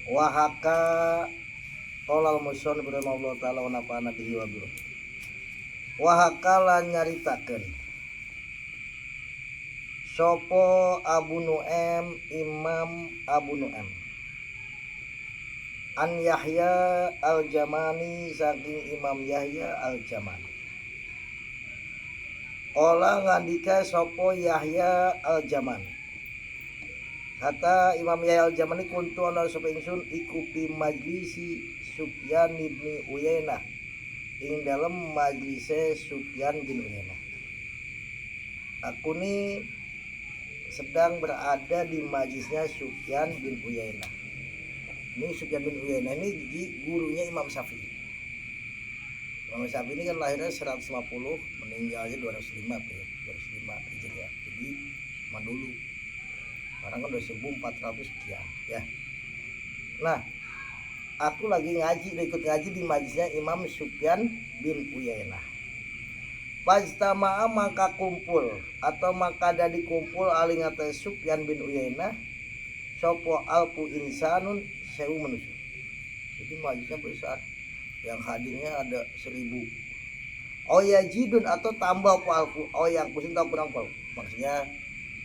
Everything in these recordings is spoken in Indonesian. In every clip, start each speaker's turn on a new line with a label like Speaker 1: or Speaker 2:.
Speaker 1: Wahaka qolal muson Allah taala wa nafa'ana bihi wa bihi. Wahaka lan nyaritakeun sopo Abu Nu'aim Imam Abu Nu'aim an Yahya al-Jamani saking Imam Yahya al-Jamani. Qala ngandika sopo Yahya al-Jamani. Kata Imam Yahya al-Jamani kuntu ana sapa ingsun iku fi majlisi Sufyan bin Uyainah ing dalam majlise Sufyan bin Uyainah. Aku ni sedang berada di majlisnya Sufyan bin Uyainah. Ini Sufyan bin Uyainah ini gurunya Imam Syafi'i. Imam Syafi'i ini kan lahirnya 150, meninggalnya 205 ya, 205 Hijriah. Jadi dulu. Sekarang kan udah 1400 sekian ya. Nah, aku lagi ikut ngaji di majlisnya Imam Sufyan bin Uyainah. Pajtama'a maka kumpul atau maka dadi kumpul alingata Sufyan bin Uyainah sopo alfu insanun sewu manusia. Jadi majlisnya besar, yang hadirnya ada 1000. Oyajidun atau tambah apa alfu, yang pusing tahu kurang apa maksudnya,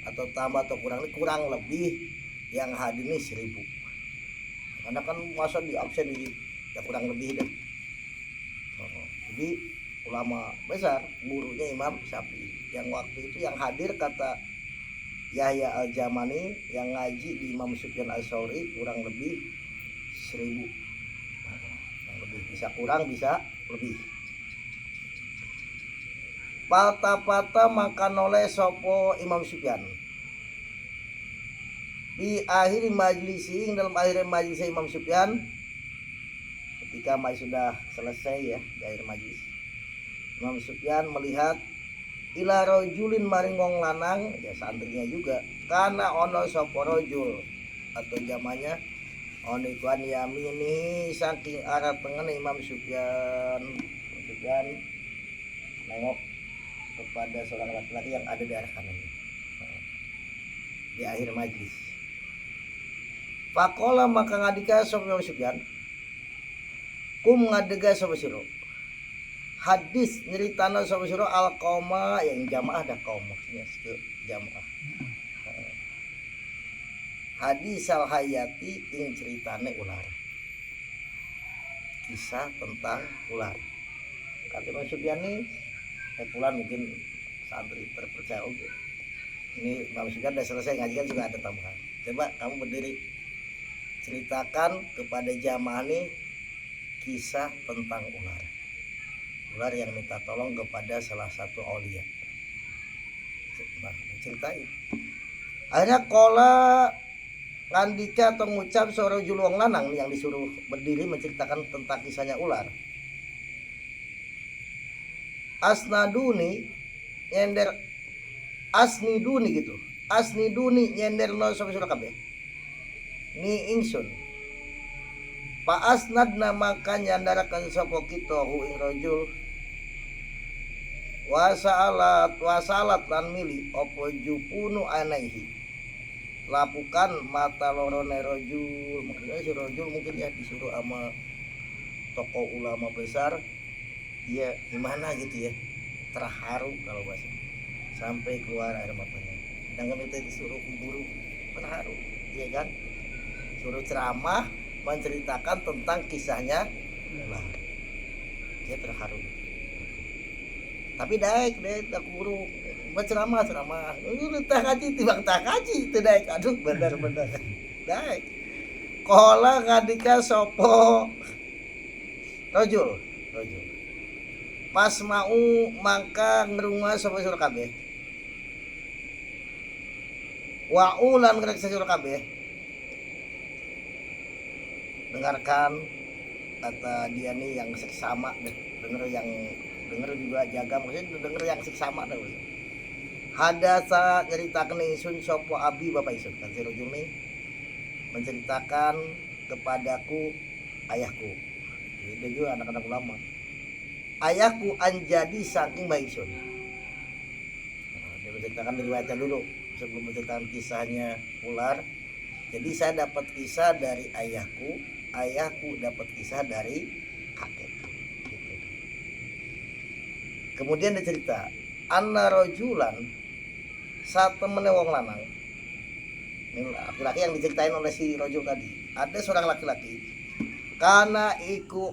Speaker 1: atau tambah atau kurang lebih yang hadir ini 1000. Karena kan masa di absen ini ya kurang lebih deh. Jadi ulama besar gurunya Imam Syafi'i yang waktu itu yang hadir kata Yahya al-Jamani yang ngaji di Imam Sufyan al-Tsauri kurang lebih 1000. Yang lebih bisa kurang bisa lebih. Pata maka noleh sopo Imam Sufyan di akhir majlisi, dalam akhir majlis Imam Sufyan, ketika majlis sudah selesai ya, di akhir majlis Imam Sufyan melihat ila rajulin maring wong lanang ya, santrinya juga, karena ono sopo rajul atau jamanya ono ikuan yamini saking arah tengah Imam Sufyan nengok kepada seorang laki-laki yang ada di arah kanan di akhir majlis. Pakola maka ngadika sapa Imam Sufyan kum ngadega sapa sira hadis nyeritana sapa sira al qauma yang jamaah dah kaum maksudnya jamaah hadis al hayati ing ceritane ular, kisah tentang ular. Kata Imam Sufyan ini pulang mungkin santri terpercaya oke. Ini Imam Sufyan udah selesai ngaji kan juga ada tambahan. Coba kamu berdiri ceritakan kepada jamaah ini kisah tentang ular yang minta tolong kepada salah satu aulia. Nah, ceritain. Akhirnya kola ngandika atau ngucap seorang juluang lanang yang disuruh berdiri menceritakan tentang kisahnya ular. Asnaduni nyender asniduni gitu. Asniduni nyender lo sampai surah kabeh. Ni ingsun. Pa asnadna maka nyandarakan sapa kita hu ing rajul. Wasalat lan mili apa jupunu anaihi. Lapukan mata lorone rajul. Maksudnya si rajul mungkin ya disuruh sama tokoh ulama besar. Dia gimana gitu ya, terharu kalau bahasa, sampai keluar air matanya. Sedangkan itu disuruh guru terharu, iya kan? Suruh ceramah menceritakan tentang kisahnya, nah, dia terharu. Tapi daik aku guru berceramah, lu tak kaji tiba tak kaji itu daik, aduh benar daik. Kola ngadika sopo rojul. Pas mau maka ngerunga sapa sira kabeh. Wa ulan ngreksa sira kabeh. Dengarkan kata dia nih yang seksama deh. Denger juga jaga maksudnya denger yang seksama dah. Hadasa nyeritakeun ingsun sapa abi bapak ingsun kan sira nih menceritakan kepadaku ayahku. Itu juga anak-anak ulama. Ayahku anjadi saking baiksun. Dia menceritakan riwayatnya dulu. sebelum menceritakan kisahnya ular. Jadi saya dapat kisah dari ayahku dapat kisah dari kakekku. Gitu. Kemudian dia cerita, anna rojulan saat temennya wong lanang. Ini laki-laki yang diceritain oleh si rojul tadi. Ada seorang laki-laki. Kana iku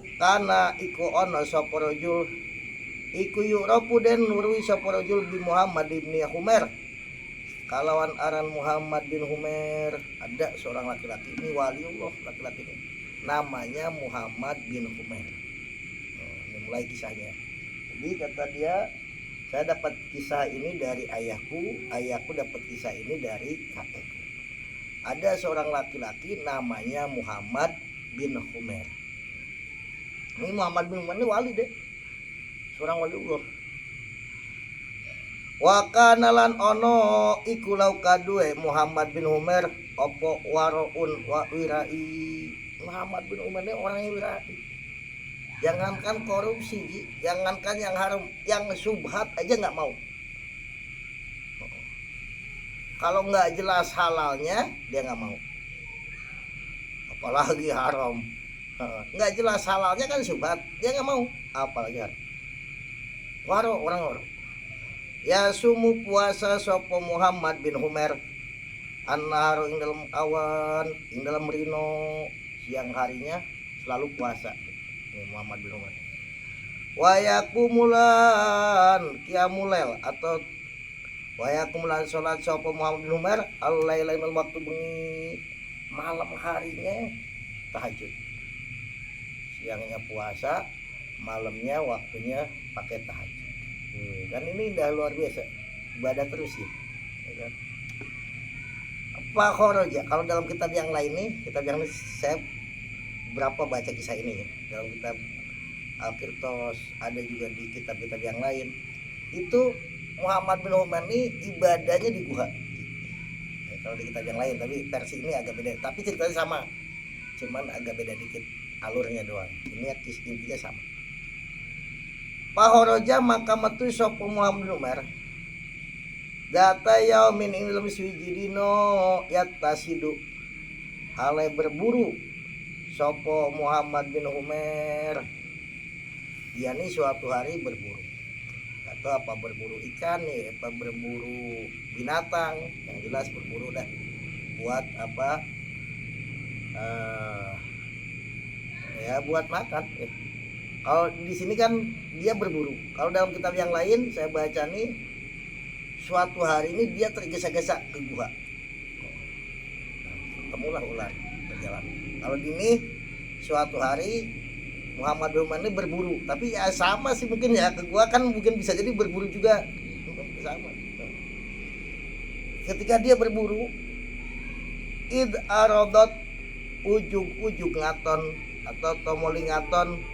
Speaker 1: ono sapa rojul iku yu'rafu den nurwi sapa rajul bi Muhammad bin Humair. Kalawan aran Muhammad bin Humair, ada seorang laki-laki, ini waliullah laki-laki ini. Namanya Muhammad bin Humair. Ini mulai kisahnya. Jadi kata dia, saya dapat kisah ini dari ayahku dapat kisah ini dari kakekku. Ada seorang laki-laki namanya Muhammad bin Humair. Ini Muhammad bin Humair ini wali deh. Seorang waliullah. Wa kana lan ono iku lau kadue Muhammad bin Humair opo waraun wa wirai. Muhammad bin Humair ini orang yang wirai. Jangankan korupsi, jangankan yang haram, yang subhat aja nggak mau. Kalau nggak jelas halalnya dia nggak mau. Apalagi haram. Nggak jelas halalnya kan subhat, dia nggak mau. Apalagi haram. Orang waro. Ya sumu puasa sopo Muhammad bin Humair anharu ing dalam awan, ing dalam rino, siang harinya selalu puasa. Ini Muhammad bin Humair. Wa yakumulan qiyamulail atau wa yakumulan salat sopo Muhammad bin Humair al-lailail waktu bengi, malam harinya tahajud. Siangnya puasa, malamnya waktunya pakai tahajud. Dan ini udah luar biasa, ibadah terus ya kan? Pak Khoroja, kalau dalam kitab yang lain nih, kitab yang ini saya berapa baca kisah ini ya, dalam kitab Al-Qirtos, ada juga di kitab-kitab yang lain. Itu Muhammad bin Humair ini ibadahnya di gua. Ya, kalau di kitab yang lain, tapi versi ini agak beda. Tapi ceritanya sama, cuman agak beda dikit alurnya doang. Ini ya intinya sama. Pahoroja maka metu sapa Muhammad bin Humair. Data yaumin ing dalam suwijidino yattasidu. Hale berburu sapa Muhammad bin Humair. Dia nih suatu hari berburu. Atau apa berburu ikan nih, apa berburu binatang, yang jelas berburu dah. Buat apa? Ya buat makan. Kalau di sini kan dia berburu. Kalau dalam kitab yang lain saya baca nih, suatu hari ini dia tergesa-gesa ke gua. Ketemulah ular berjalan. Kalau di ini suatu hari Muhammad bin Humair ini berburu, tapi ya sama sih mungkin ya, ke gua kan mungkin bisa jadi berburu juga. Mungkin sama. Ketika dia berburu, id aradot ujug-ujug ngaton atau tomoli ngaton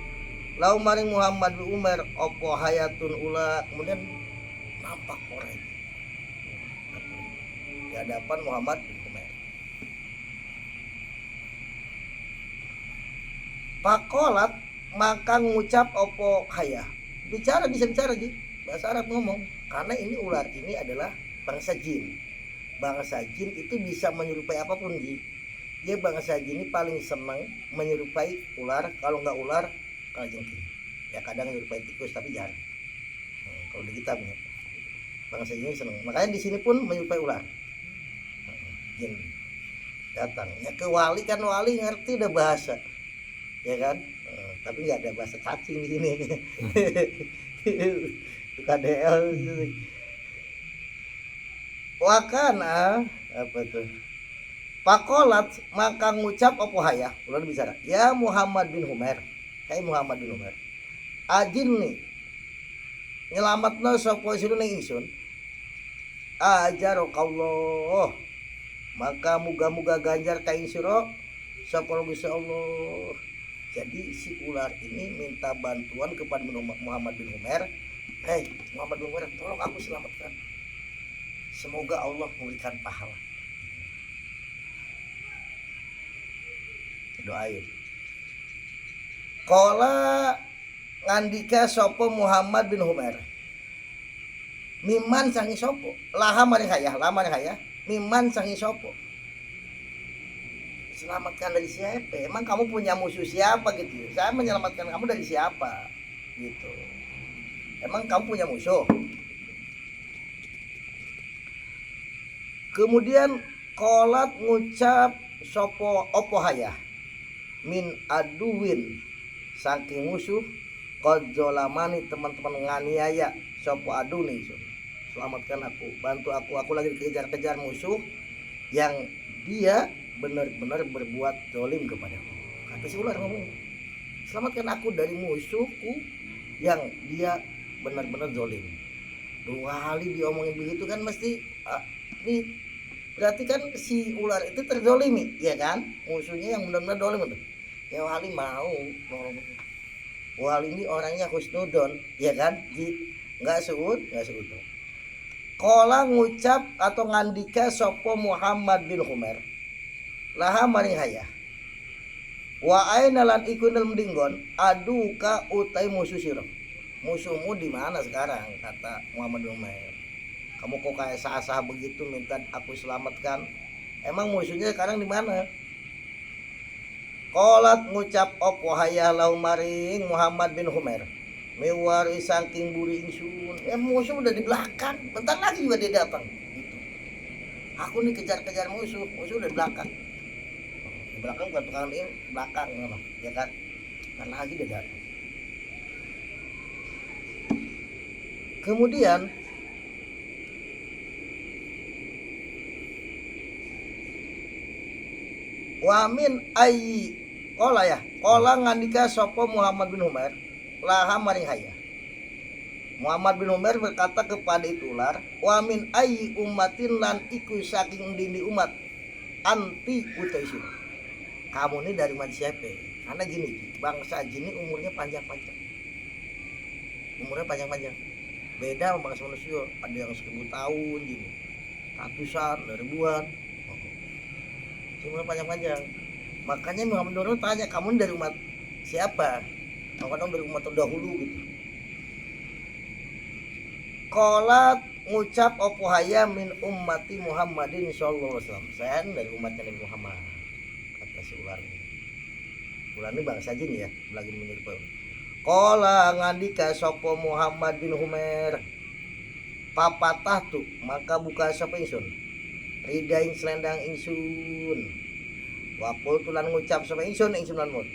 Speaker 1: lau maring Muhammad bin Humair opo hayatun ula, kemudian nampak orang di hadapan Muhammad bin Humair. Pakolat maka ngucap opo haya, bicara bisa bicara gitu, bahasa Arab ngomong, karena ini ular ini adalah bangsa jin. Bangsa jin itu bisa menyerupai apapun gitu. Dia bangsa jin ini paling senang menyerupai ular, kalau nggak ular kalajengking. Ya kadang menyerupai tikus tapi jarang. Kalau di kitabnya bangsa ini senang. Makanya di sini pun menyerupai ular. Jin datang. Ya ke wali kan, wali ngerti udah bahasa. Ya kan? Tapi nggak ada bahasa cacing di sini. KDL. Wakana apa tuh? Pakolat maka ngucap apa haya, ular bicara. Ya Muhammad bin Humair. Hai Muhammad bin Humair, ajin nih nyelamatno sapa sirune ingsun. Ajarokallah, maka muga-muga ganjar ka insira sapa Gusti Allah. Jadi si ular ini minta bantuan kepada Muhammad bin Humair. Hei Muhammad bin Humair, tolong aku selamatkan. Semoga Allah memberikan pahala. Doain. Kala ngandika sapa Muhammad bin Humair. Miman sangi sopo laha maring hayah miman sangi sopo. Selamatkan dari siapa? Emang kamu punya musuh siapa gitu? Saya menyelamatkan kamu dari siapa gitu. Emang kamu punya musuh? Kemudian kolat ngucap sopo opo hayah min aduwin saking musuh kojolamani teman-teman nganiaya sopo adu nih. Selamatkan aku, bantu aku lagi dikejar-kejar musuh yang dia benar-benar berbuat zalim kepadaku. Kata si ular ngomong, selamatkan aku dari musuhku yang dia benar-benar zalim. 2 kali diomongin begitu kan mesti ini berarti kan si ular itu terzolimi, ya kan? Musuhnya yang benar-benar zalim itu. Ya wali mau nolong. Wali ini orangnya husnudon, ya kan? Nggak seudon. Kola ngucap atau ngandika sopo Muhammad bin Humair laha maring hayah wa aina lan iku dalem dinggon aduka utai musuh sira. Musuhmu di mana sekarang? Kata Muhammad bin Humair. Kamu kok kayak sah-sah begitu minta aku selamatkan? Emang musuhnya sekarang di mana? Kolat ngucap opo hayah lau maring Muhammad bin Humair mewari saking buri ingsun. Musuh udah di belakang, bentar lagi juga dia datang gitu. Aku nih kejar-kejar musuh udah di belakang. Di belakang bukan tukang ini, belakang ya kan? Bentar lagi dia datang. Kemudian wamin ayi kola ngandika sopo Muhammad bin Humair laha maring hayah. Muhammad bin Umar berkata kepada itu ular, wa min ayyi ummatin lan iku saking dini umat anti utai sira. Kamu ini dari umat siapa? Karena gini, bangsa jin ini umurnya panjang-panjang. Umurnya panjang-panjang. Beda sama bangsa manusia, ada yang 1000 tahun jin. Ratusan, ribuan. Umurnya panjang-panjang. Makanya Muhammad bin Umar tanya, kamu dari umat siapa? Kadang dari umat terdahulu gitu. Kolat ngucap opo haya min ummati Muhammadin sallallahu alaihi wasallam. Saya dari umatnya Nabi Muhammad. Kata si ular ini. Ular ini bangsa jin ya, lagi menyerupai. Kola ngandika sopo Muhammad bin Humair. Papatah tuh, maka buka sapa ingsun. Ridaing selendang ingsun. Wapul tulan ngucap sapa ingsun lan mut.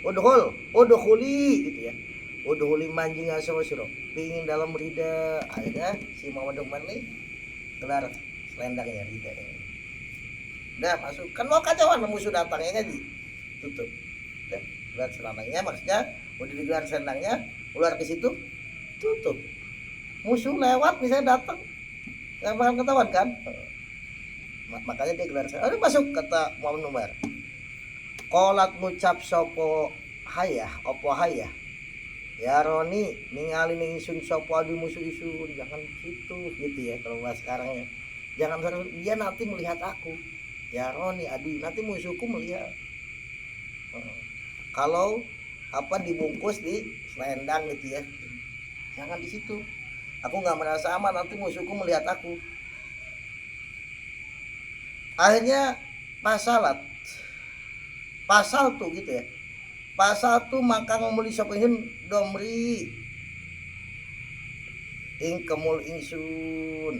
Speaker 1: Udkhuli gitu ya. Udkhuli manjing asama sira. Pingin dalam rida. Akhirnya si Muhammad Umar nih gelar selendangnya rida ini. Udah masuk. Kan mau kacauan musuh datang ya kan tutup. Udah gelar selendangnya maksudnya udah digelar selendangnya, ular ke situ tutup. Musuh lewat misalnya datang. Enggak bakal ketahuan kan? Makanya dia gelar selendang. Masuk kata Muhammad Umar. Kolat ngucap sopo hayah opo hayah ya Roni ningali ning ingsun sopo adu musuh isun. Jangan gitu ya kalau bahas sekarang ya. Jangan dia nanti melihat aku. Ya Roni adu nanti musuhku melihat. Kalau apa dibungkus di selendang gitu ya. Jangan di situ. Aku nggak merasa aman nanti musuhku melihat aku. Akhirnya pasal tuh gitu ya. Pasal tuh maka ngomuli sapa ingsun domri ing kemul ingsun.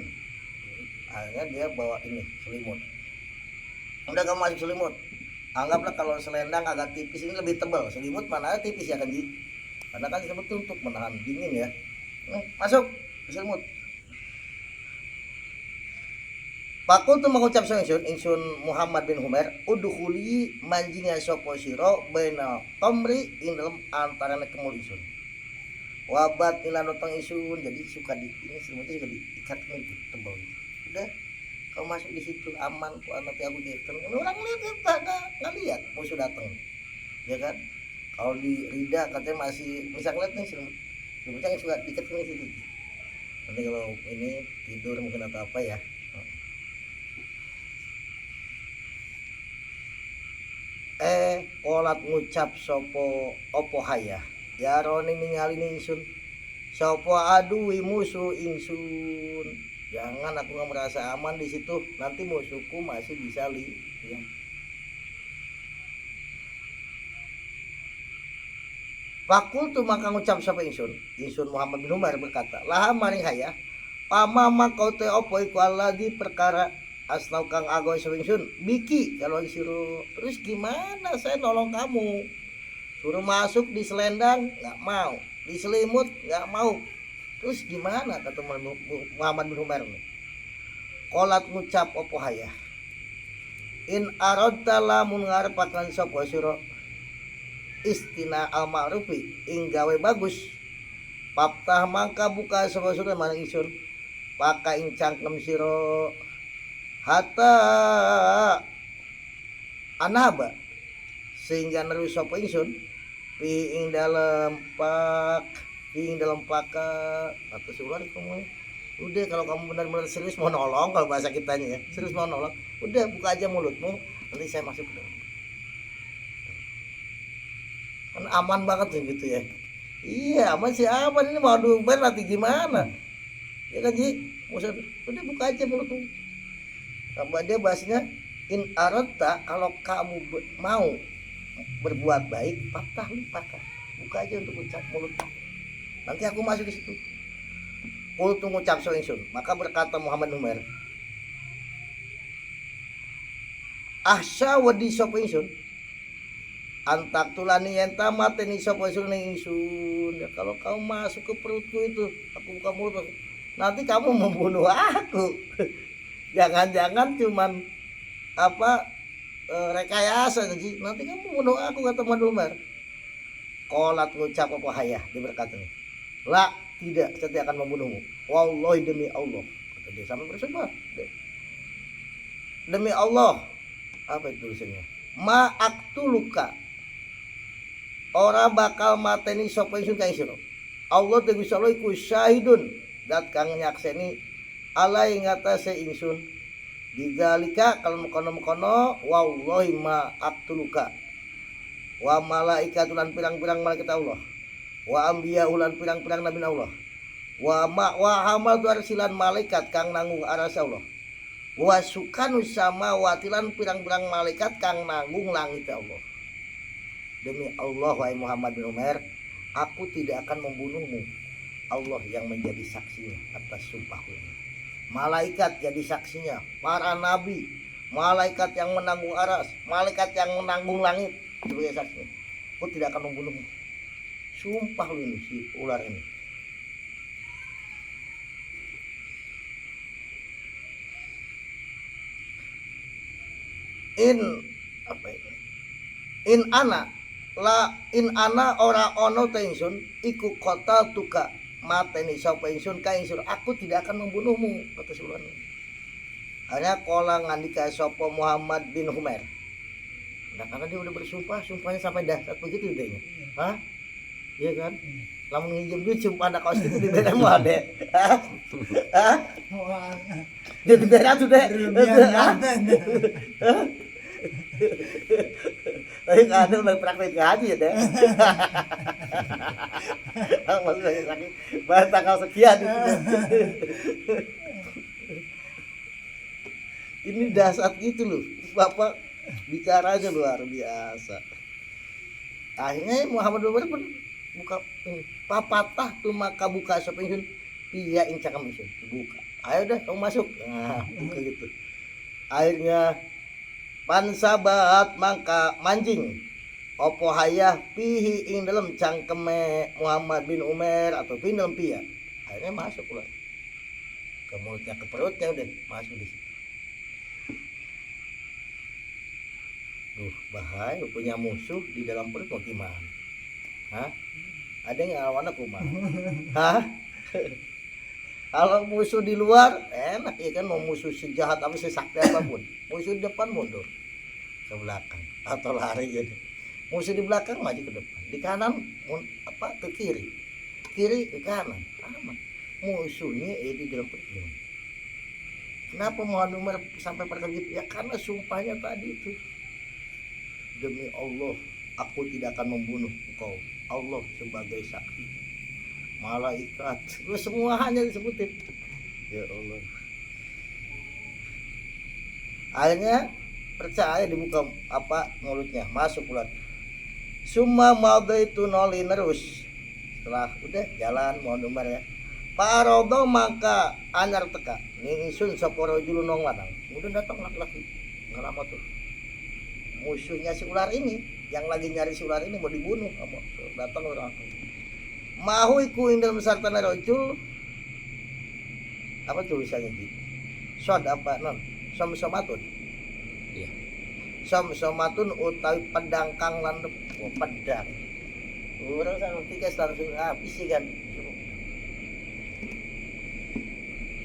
Speaker 1: Akhirnya dia bawa ini selimut. Udah kamu masuk selimut. Anggaplah kalau selendang agak tipis, ini lebih tebal. Selimut mana ada tipis ya kan Ji. Karena kan selimut untuk menahan dingin ya. Masuk ke selimut. Pakul tu mengucap ingsun Muhammad bin Humair udkhuli manjinga sapa sira baina tamri ing dalem antarane kemul ingsun. Wabat ilan utang ingsun, jadi suka di ini selimutnya juga diikat gitu tebal. Udah kau masuk di situ aman kok nanti aku diteken. Orang lihat enggak lihat musuh datang. Ya kan? Kalau di rida katanya masih bisa ngeliat nih selimutnya suka diikat ke situ. Nanti kalau ini tidur mungkin atau apa ya. Kolat ngucap sopo opo hayah ya Roni ningali ingsun sopo aduwi musuh ingsun Jangan aku nggak merasa aman di situ, nanti musuhku masih bisa ya. Fakultu maka ngucap sapa ingsun Muhammad bin Umar berkata, laha maring hayah pamama kau te opo iku alladzi perkara asnau kang agoy sapa ingsun biki kalau disuruh. Terus gimana saya nolong kamu, suruh masuk di selendang nggak mau, di selimut nggak mau, terus gimana kata Muhammad bin Umar. Kolat ngucap opo hayah, in aradta lamun ngarepaken sapa sira istina al ma'rufi ing gawe bagus, paptah mangka buka sapa sira marang ingsun paka ing cangkem sira hatta anaba sehingga neru sapa ingsun pi ing dalem paka atau surat kamu. Udah kalau kamu benar-benar serius mau nolong, kalau bahasa kitanya ya serius mau nolong, udah buka aja mulutmu, nanti saya masuk ke dalam. Kan aman banget tuh gitu ya. Iya aman sih, aman ini mau duber nanti gimana ya kan Ji. Udah buka aja mulutmu. Tambah dia bahasnya in aradta, kalau kamu mau berbuat baik patah lupakan, buka aja untuk ucap mulutmu, nanti aku masuk di situ. Kultu ngucap so ingsun maka berkata Muhammad Umar, ahsa wadi sapa ingsun antak tulani enta mateni sapa ingsun ya, kalau kamu masuk ke perutku itu aku buka mulut nanti kamu membunuh aku. Jangan-jangan cuman rekayasa sih, nanti kamu membunuh aku kata Muhammad Umar. Kolat ngucap apa hayah diberkati, la tidak, saya tidak akan membunuhmu, wallahi demi Allah kata dia sampai bersumpah demi Allah. Apa itu tulisannya, ma aktuluka, ora bakal mateni sapa ingsun ka sira. Allah te Gusti Allah iku syahidun, dat kang nyakseni ala ing atase ingsun bidzalika kalau mkono-mkono wallahi ma aktuluka wa malaikatu lan pirang-pirang malaikat Allah wa anbiya ulan pirang-pirang nabi Allah wa hamadu arsilan malaikat kang nanggung aras Allah wa sukanu sama watilan pirang-pirang malaikat kang nanggung langit Allah. Demi Allah wahai Muhammad bin Umar, aku tidak akan membunuhmu. Allah yang menjadi saksinya atas sumpahku ini. Malaikat jadi saksinya, para nabi, malaikat yang menanggung aras, malaikat yang menanggung langit sebagai saksinya. Aku tidak akan membunuhmu. Sumpah lu ini si ular ini. In ana ora ono ta ingsun iku kota tuka mateni sapa ingsun ka ingsun, aku tidak akan membunuhmu kata si ular ini. Hanya kola ngandika sapa Muhammad bin Umar. Nah, karena dia udah bersumpah, sumpahnya sampai dahsyat begitu deh. Hah? Iya kan? Lamun nginjem duit sumpah anak kaos itu diberi mau ada. Hah? Dia diberi tuh deh. Tapi kadang lagi praktek gaji ya deh. Maksudnya sakit bahan tanggal sekian itu. Ini dahsyat gitu loh. Bapak bicaranya luar biasa. Akhirnya Muhammad Umar pun buka papatah tuh maka buka sapa ingsun piya ing cakam ingsun dibuka. Ayo dah kamu masuk. Nah, buka gitu. Akhirnya pansabat mangka mancing opo hayah pihi ing dalam cangkeme Muhammad bin Umar atau pin dalam piya. Akhirnya masuk pula ke mulutnya, ke perutnya, udah masuk di situ. Duh, bahaya punya musuh di dalam perut mau gimana? Hah? Ada yang ngelawan aku mah? Hah? Kalau musuh di luar enak ya kan, mau musuh sejahat apa sesakti apapun, musuh di depan mundur ke belakang atau lari jadi. Musuh di belakang maju ke depan, di kanan ke kiri, kiri ke kanan, aman. Musuhnya di dalam perut. Kenapa Muhammad Umar sampai perkara gitu? Ya karena sumpahnya tadi itu. Demi Allah, aku tidak akan membunuh engkau. Allah sebagai saksi, malaikat, semua hanya disebutin. Ya Allah. Akhirnya percaya, dibuka mulutnya, masuk ular. Summa madaitu noli terus. Setelah udah jalan mohon umar ya. Parodo maka anyar teka. Ning isun sapa rajulun nong lanang. Kemudian datang laki-laki. Enggak lama tuh. Musuhnya si ular ini, yang lagi nyari si ular ini mau dibunuh, datang orang. Mahu iku ing dalam sartana rajul. Apa tulisannya gitu? Sod apa non? Somsomatun.
Speaker 2: Iya.
Speaker 1: Somsomatun utawi pedang kang landep. Oh, pedang. Orang sama tiga langsung habis sih kan.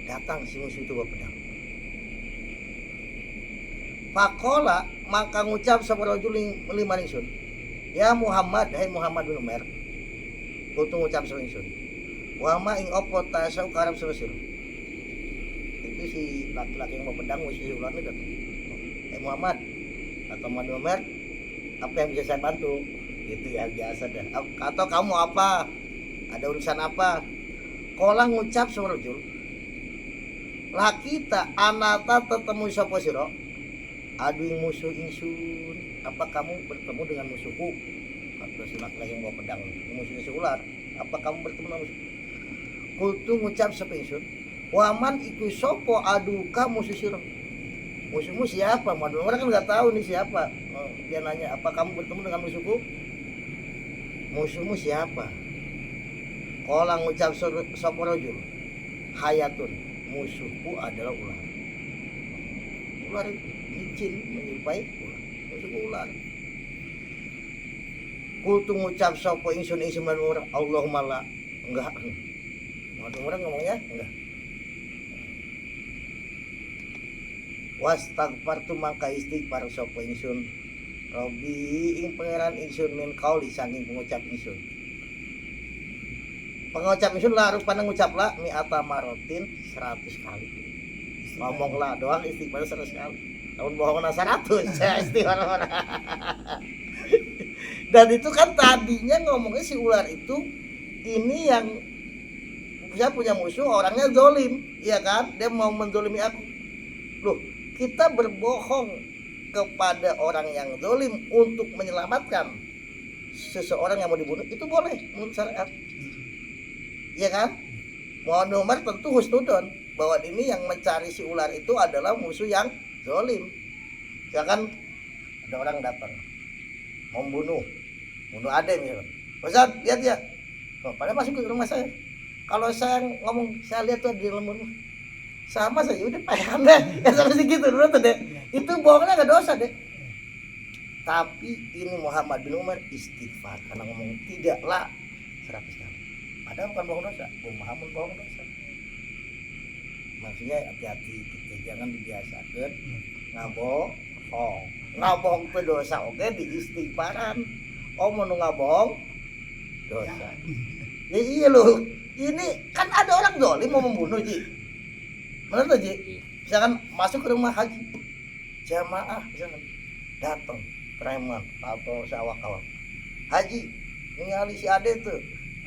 Speaker 1: Datang si musuh itu bawa pedang. Pakola maka ngucap sapa rajul lima ingsun. Ya Muhammad, hai Muhammad bin Umar. Kudu ngucap sapa ingsun. Wa ma ing apa tasau karep selesai. Itu si laki-laki yang bawa pedang musuh ular itu. Hai Muhammad atau Muhammad bin Umar, apa yang bisa saya bantu? Gitu ya biasa dah. Atau kamu apa? Ada urusan apa? Kola ngucap sapa rajul. Laki ta anata tetemu sapa sira? Aduh musuh ingsun, apa kamu bertemu dengan musuhku? Kata si laki-laki yang bawa pedang, musuhnya si ular. Apa kamu bertemu dengan musuh? Kultu ngucap sapa ingsun, waman iku sopo aduka musuh sira. Musuhmu siapa? Orang kan nggak tahu nih siapa. Dia nanya, apa kamu bertemu dengan musuhku? Musuhmu siapa? Kala ngucap sapa rajul, hayatun, musuhku adalah ular. Ular licin menyerupai ular, musuh ular. Kultu ngucap sapa ingsun orang Allahumma la. Enggak. Orang ngomongnya enggak. Wastagfartu maka istighfar sapa ingsun Robi ing pangeran ingsun min kauli saking pengucap ingsun. Pengucap ingsun lah rupana ngucap lah mi'ata marotin 100 kali. Ngomong lah doang istighfar 100 kali. Tahun bohong 100 saya istighfar. Dan itu kan tadinya ngomongnya si ular itu ini yang saya punya musuh orangnya zolim, iya kan? Dia mau menzolimi aku. Loh, kita berbohong kepada orang yang zolim untuk menyelamatkan seseorang yang mau dibunuh itu boleh menurut syariat, iya kan? Mohon Umar tentu husnudon bahwa ini yang mencari si ular itu adalah musuh yang zolim. Ya kan ada orang datang mau bunuh Ade misalkan. Ustaz lihat ya, pada masuk ke rumah saya. Kalau saya ngomong saya lihat tuh di dalam rumah sama saja udah payah deh ya sama segitu dulu tuh deh, itu bohongnya gak dosa deh. Tapi ini Muhammad bin Umar istighfar karena ngomong tidaklah 100 kali, padahal bukan bohong dosa. Muhammad bohong dosa, maksudnya hati-hati kita jangan dibiasakan ngabohong itu dosa. Oke di istighfaran mau ngabohong dosa ya. Iya loh, ini kan ada orang zalim mau membunuh Ji. Benar tuh Ji, misalkan masuk ke rumah haji jamaah, misalkan datang preman atau sawak-awak haji ningali si Ade tuh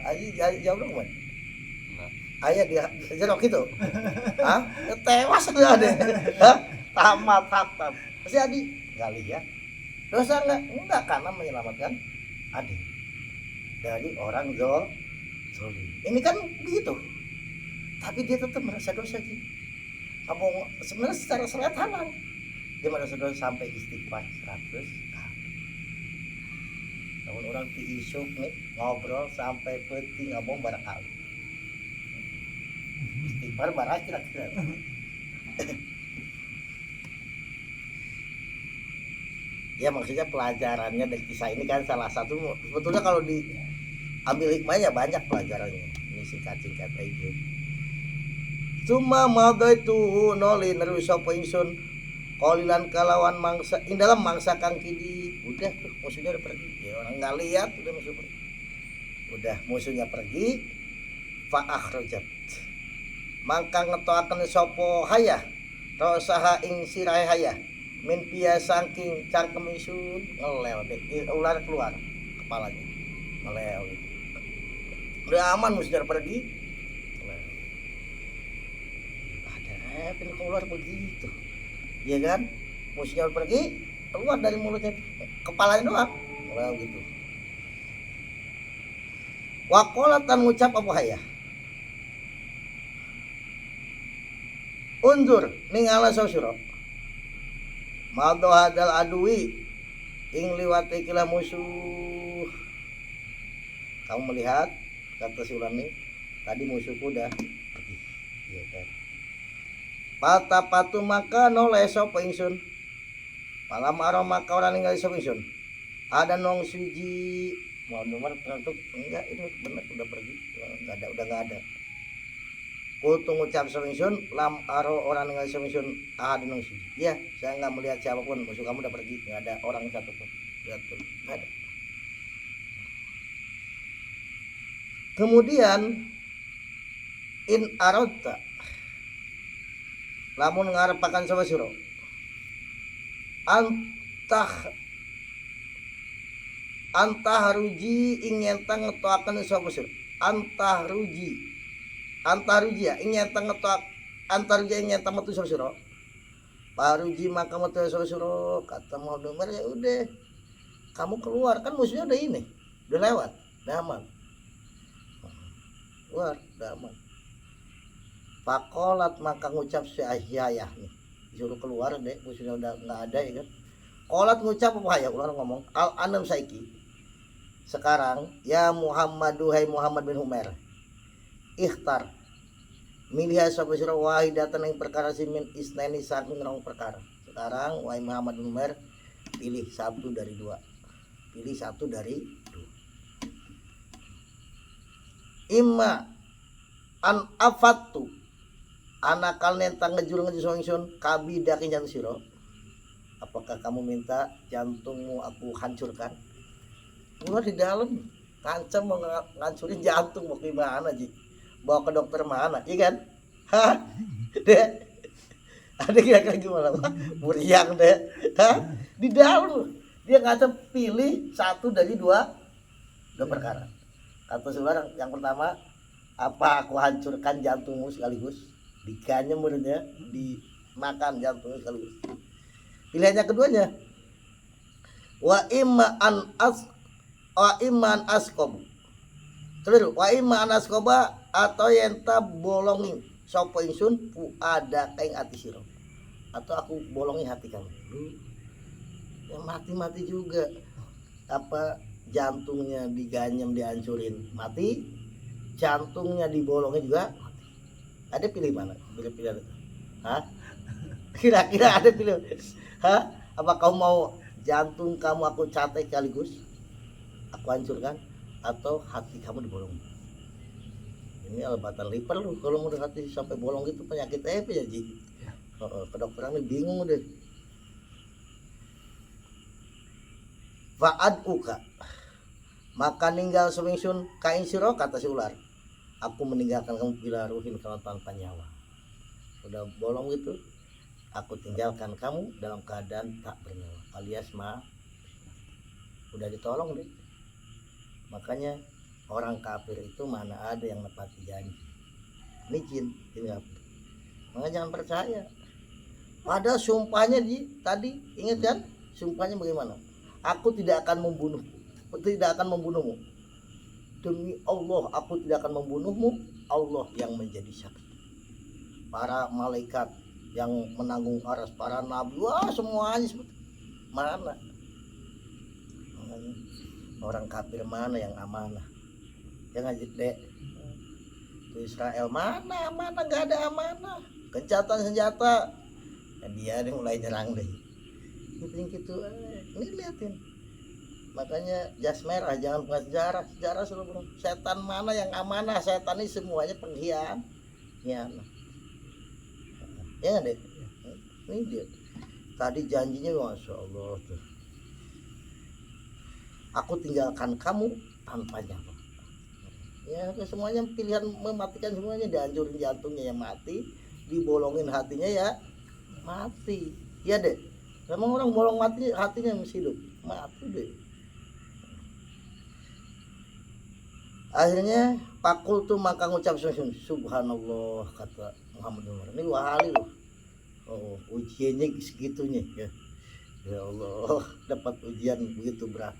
Speaker 1: haji jauh dong man, ayah dia jerok itu, tewas tuh Ade, tamat hatam, si Adi nggak lihat dosa enggak karena menyelamatkan Ade dari orang zolim. Ini kan begitu, tapi dia tetap merasa dosa Ji. Kamu sebenarnya secara syariat halal. Dia merasa dosa sampai istighfar 100 kali. Namun orang diisuk nih ngobrol sampai peti ngomong barangkali. Istighfar barang kira-kira. Ya maksudnya pelajarannya dari kisah ini kan salah satu, sebetulnya kalau diambil hikmahnya banyak pelajarannya. Ini singkat-singkat aja. Cuma madaitu noli nerus sapa ingsun qalilan kalawan mangsa ing dalam mangsa kang kidi. Udah tuh musuhnya udah pergi. Ya orang enggak lihat udah musuh pergi. Udah musuhnya pergi fa akhrajat. Mangka ngetoaken sapa hayah rosaha ing sirahe hayah min piya saking cangkem ingsun ngelel deh ular keluar kepalanya. Ngelel. Udah aman musuhnya pergi. Pin keluar begitu, ya kan? musuhnya pergi, keluar dari mulutnya kepalanya doang. Wah gitu. Wakolatan ngucap apa hayah? Undur ningala sosiro. Maldo hadal adui ing liwati kila musuh. Kamu melihat, kata si ulang nih, tadi musuhku udah pergi. Iya kan. Patu maka noleh sapa ingsun. Malam aro maka orang ninggal sapa ingsun. Ada nong suji mau nomor tertutup enggak, itu benar udah pergi. Enggak ada, udah enggak ada. Kutu ngucap sapa ingsun, lam aro orang ninggal sapa ingsun ada nong suji. Iya, saya enggak melihat siapapun, musuh kamu udah pergi, enggak ada orang satu pun. Lihat tuh, enggak ada. Kemudian in aradta lamun ngarepakan sapa sira antah ruji ing nyentang ngetoaken sapa sira antah ruji ya ing nyentang ngetoak antar ruji ing nyentang metu sapa sira paruji maka metu sapa sira kata mau nomor ya udah kamu keluar kan musuhnya udah ini udah lewat udah aman keluar udah aman. Pakolat maka ngucap si ayah nih disuruh keluar deh musuhnya udah nggak ada ya kan. Kolat ngucap apa ya ular ngomong al anam saiki sekarang ya Muhammadu hai Muhammad bin Umair ikhtar milih sapa sira wahidatan yang perkara simin isnaini saking rong perkara. Sekarang wahai Muhammad bin Umair pilih satu dari dua. Imma an afatu anakal nentang ngejur ingsun kabi dakin jantung sira. Apakah kamu minta jantungmu aku hancurkan? Gua di dalam ngancam mau ngancurin jantung mau gimana Ji? Bawa ke dokter mana? Iya kan? Hah? Dek. Ada kira-kira gimana? Muriang deh. Hah? Di dalam dia ngancam pilih satu dari dua perkara. Kata seorang yang pertama, apa aku hancurkan jantungmu sekaligus? Dikanya menurutnya dimakan jantungnya sekaligus. Pilihannya keduanya, wa iman askob. Terus wa iman askoba atau yenta bolongi sapa ingsun pu ada kaing ati sira. Atau aku bolongi hati kamu. Yang mati-mati juga. Apa jantungnya diganyem dihancurin mati, jantungnya dibolongin juga mati. Ada pilih mana? Pilih-pilih. Hah? Kira-kira ada pilih. Hah? Apa kau mau jantung kamu aku catai sekaligus? Aku hancurkan atau hati kamu dibolong? Ini albatan liper lu kalau mau hati sampai bolong gitu penyakit apa ya Ji? Kedokteran ini bingung deh. Fa'ad uka maka ninggal sumingsun kain siro kata si ular aku meninggalkan kamu bila ruhin kalau tanpa nyawa udah bolong gitu aku tinggalkan kamu dalam keadaan tak bernyawa alias udah ditolong deh. Makanya orang kafir itu mana ada yang nepati janji ini jin kafir. Makanya jangan percaya pada sumpahnya tadi ingat kan sumpahnya bagaimana aku tidak akan membunuhmu demi Allah aku tidak akan membunuhmu Allah yang menjadi saksi para malaikat yang menanggung aras para nabi wah semuanya mana orang kafir mana yang amanah yang ngajit dek Israel mana nggak ada amanah gencatan senjata dan dia mulai nyerang deh gitu ini liatin. Makanya jas merah jangan bukan sejarah seluruh setan mana yang amanah setan ini semuanya pengkhianat ya deh ini dia tadi janjinya masya Allah tuh aku tinggalkan kamu tanpa nyawa ya semuanya pilihan mematikan semuanya dihancurin jantungnya yang mati dibolongin hatinya ya mati ya deh memang orang bolong mati hatinya masih hidup mati deh. Akhirnya pakul tuh maka ngucap subhanallah kata Muhammad Umar ini wahali loh ujiannya segitunya ya Ya Allah, dapat ujian begitu berat.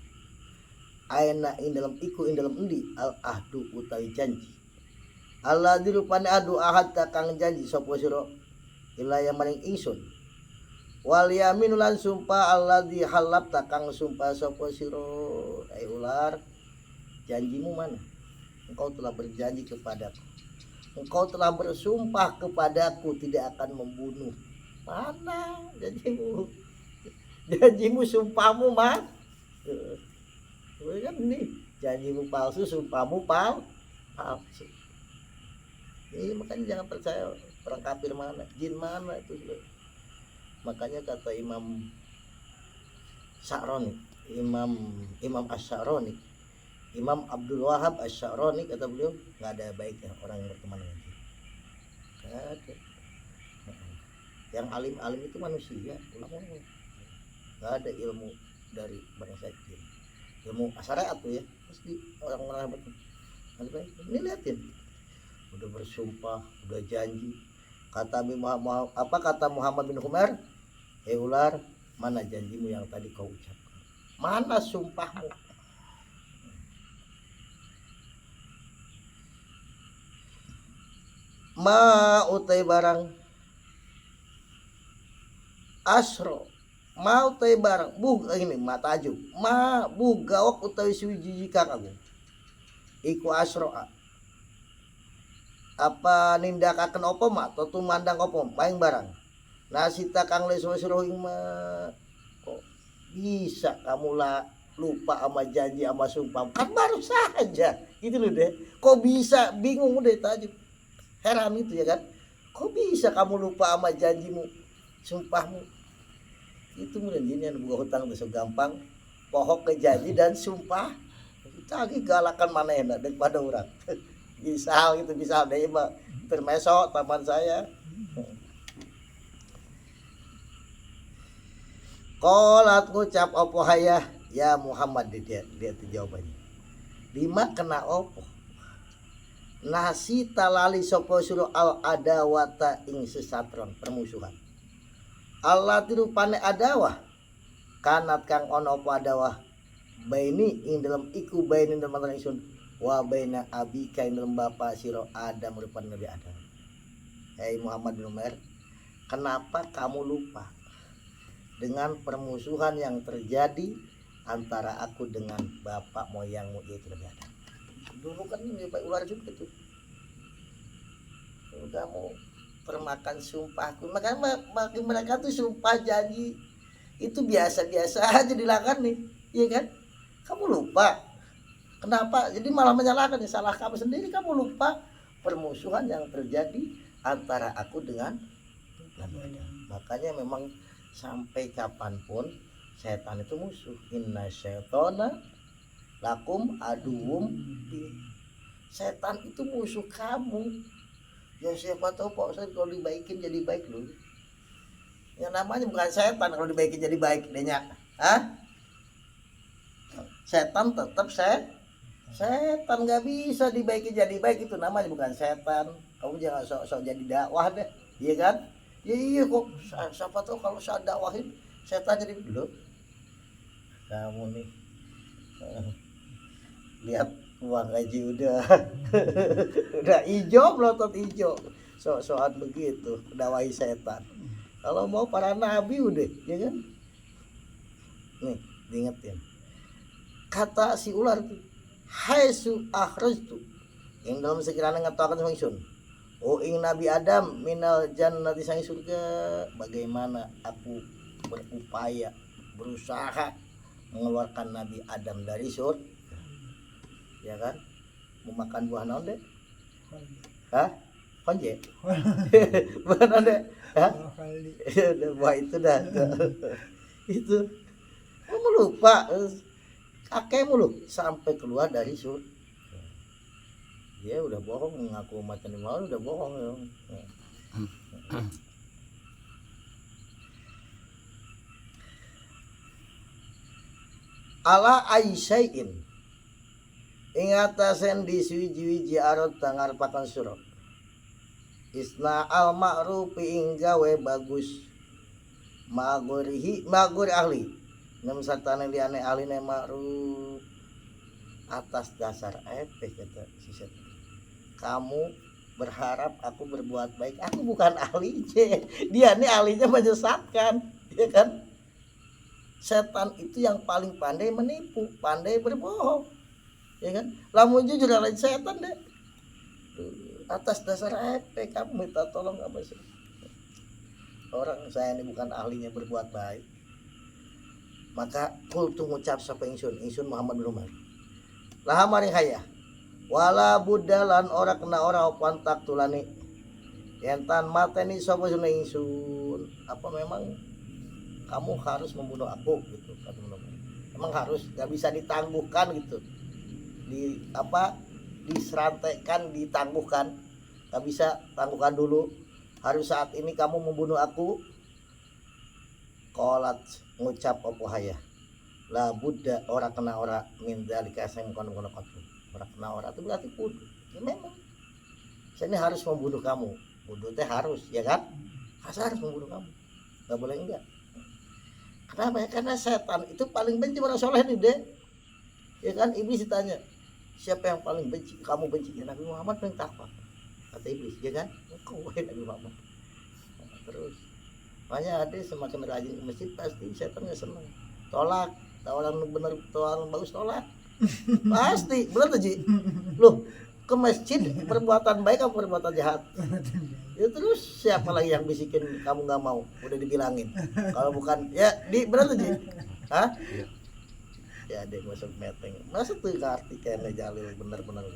Speaker 1: Aina ing dalam iku ing dalam endi al ahdu utawi janji. Allah dirupane adu ahad kang janji sapa sira ilaya maring ingsun. Wal yamin lan sumpah alladzi halafta kang sumpah sapa sira ai ular janjimu mana? Engkau telah berjanji kepadaku. Engkau telah bersumpah kepadaku tidak akan membunuh. Mana janjimu? Janjimu sumpahmu mah. Kan ini janjimu palsu, sumpahmu palsu. Ini makanya jangan percaya orang kafir mana, jin mana itu. Makanya kata Imam Sa'roni, Imam Asy-Sya'rani, Imam Abdul Wahab Asy-Sya'rani, kata beliau nggak ada baiknya orang yang berteman dengan jin. Nggak ada. Yang alim-alim itu manusia, ulama. Nggak ada ilmu dari bangsa jin. Ilmu syariat tuh ya, pasti orang-orang hebat. Ini liatin, udah bersumpah, udah janji. Kata Muhammad bin Umar, ular, mana janjimu yang tadi kau ucapkan? Mana sumpahmu? Ma utai barang asro, ma utai barang ini mata aju, ma gawak utawi suwiji kakak iku asro apa nindakaken opo mak atau tumandang opo maing barang nasita kang leswa ing kok bisa kamu lupa sama janji sama sumpah kan baru saja gitu loh deh, kok bisa bingung deh tadi, heran itu ya kan, kok bisa kamu lupa sama janjimu sumpahmu itu mulai yang buka hutang besok gampang pohok ke janji dan sumpah lagi galakan mana enak daripada orang. Bisa gitu, bisa deh mah termesok taman saya. Qolat ngucap opo hayah ya Muhammad dia jawabannya. Lima kena opo? Nasi talali sopo suruh al adawata ing sesatron permusuhan. Allah tirupane adawah kanat kang ono opo adawah baini ing dalam iku baini dalam antara ingsun wa baina abika ing dalam bapa sira Adam rupan Nabi Adam. Hei Muhammad bin Umar, kenapa kamu lupa dengan permusuhan yang terjadi antara aku dengan bapak moyangmu yaitu Nabi Adam? Dulu kan ini Pak ular juga itu. Udah mau termakan sumpahku. Makanya mereka tuh sumpah janji itu biasa-biasa aja dilakukan nih, iya kan? Kamu lupa. Kenapa? Jadi malah menyalahkan, salah kamu sendiri, kamu lupa permusuhan yang terjadi antara aku dengan Nabi Adam. Makanya memang sampai kapanpun setan itu musuh. Inna syaitana lakum aduwwum. Setan itu musuh kamu. Ya siapa tahu Pak Ustaz kalau dibaikin jadi baik loh. Yang namanya bukan setan kalau dibaikin jadi baik dehnya. Hah? Setan tetap setan nggak bisa dibaiki jadi baik, itu namanya bukan setan. Kamu jangan sok-sok jadi dakwah deh, iya kan? Ya iya kok, siapa tahu kalau saya dakwahin setan jadi dulu. Kamu nih lihat uang gaji udah udah hijau melotot hijau, sok-sokan begitu dakwahi setan. Kalau mau para nabi udah, ya kan? Nih diingetin kata si ular tuh, haisu akhrajtu yang dalam sekiranya ngatakan sama ingsun ing Nabi Adam minal jannati sang surga, bagaimana aku berupaya berusaha mengeluarkan Nabi Adam dari surga, ya kan? Mau makan buah naon deh? Hah? Konje? Buah naon deh? Hah? Buah itu dah. Itu kamu lupa kakekmu loh sampai keluar dari surga. Dia udah bohong, mengaku umat yang dimau udah bohong ya. Ala aisyaiin ingatasen di suwiji-wiji arot tangar pakan surat isna al ma'rufi ing gawe bagus magori ahli nam satana liane ahli na ma'ruf atas dasar kata si setan. Kamu berharap aku berbuat baik, aku bukan ahlinya. Dia nih ahlinya menyesatkan, ya kan? Setan itu yang paling pandai menipu, pandai berbohong, ya kan? Lamun jujur lain setan deh. Atas dasar kamu minta tolong apa sih? Orang saya ini bukan ahlinya berbuat baik. Maka kultu ngucap sapa ingsun Muhammad bin Umar. Laha maring hayah. Wala budalan ora kena ora pantak tulani. Yentan mateni sapa ingsun. Apa memang kamu harus membunuh aku gitu kata Muhammad. Emang harus, enggak bisa ditangguhkan gitu. Diserantaikan, ditangguhkan. Enggak bisa tangguhkan dulu. Harus saat ini kamu membunuh aku. Qalat ngucap apa hayah. La budda ora kena ora min dzalika sing kono-kono qatlu. Ora kena ora itu berarti kudu. Ya memang. Saya ini harus membunuh kamu. Bunuh teh harus, ya kan? Harus membunuh kamu. Enggak boleh enggak. Kenapa ya? Karena setan itu paling benci orang soleh nih deh. Ya kan iblis ditanya, siapa yang paling benci? Kamu benci ya Nabi Muhammad paling takwa. Kata iblis, ya kan? Kau Nabi Muhammad. Nah, terus, makanya ada semakin rajin ke masjid pasti setannya senang. Tolak, tawaran benar, tawaran bagus tolak. Pasti, benar tuh Ji. Loh, ke masjid perbuatan baik apa perbuatan jahat? Ya terus siapa lagi yang bisikin kamu nggak mau? Udah dibilangin. Kalau bukan, ya benar tuh Ji. Hah? Ya deh masuk meteng. Masa tuh Kartikeyan Jalil bener-bener.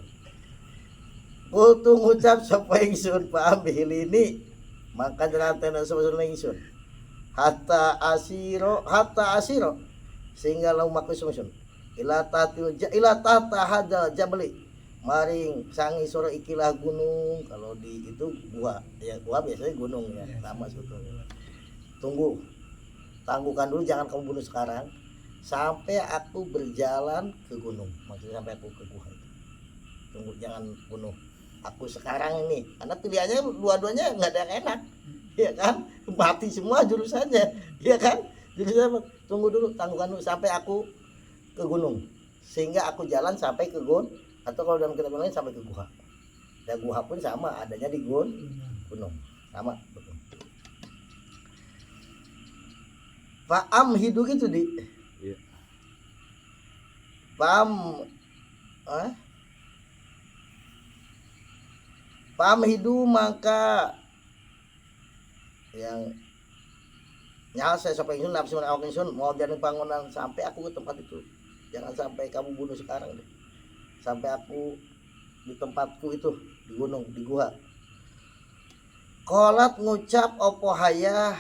Speaker 1: Kultu ngucap sapa ingsun paham ini maka jelaten sapa ingsun hatta asiro sehingga lumaku ingsun ila tata hadal jabali maring sangi soro ikilah gunung. Kalau di itu gua ya, gua biasanya gunung ya sama sebetulnya. Tangguhkan dulu, jangan kamu bunuh sekarang sampai aku berjalan ke gunung, maksudnya sampai aku ke gua itu. Tunggu, jangan bunuh aku sekarang ini, karena pilihannya dua-duanya nggak ada yang enak, ya kan? Mati semua jurusannya, ya kan? Jurusannya tunggu dulu, tangguhkan dulu sampai aku ke gunung, sehingga aku jalan sampai ke gunung, atau kalau dalam kitab lain sampai ke gua. Dan gua pun sama, adanya di gunung, sama betul. Fa'am hidup itu di, fa'am, Paham hidu maka yang nyasa sampai ingsun nafsu awak ingsun mau jadi bangunan sampai aku ke tempat itu. Jangan sampai kamu bunuh sekarang deh. Sampai aku di tempatku itu di gunung, di gua. Qolat ngucap opo hayah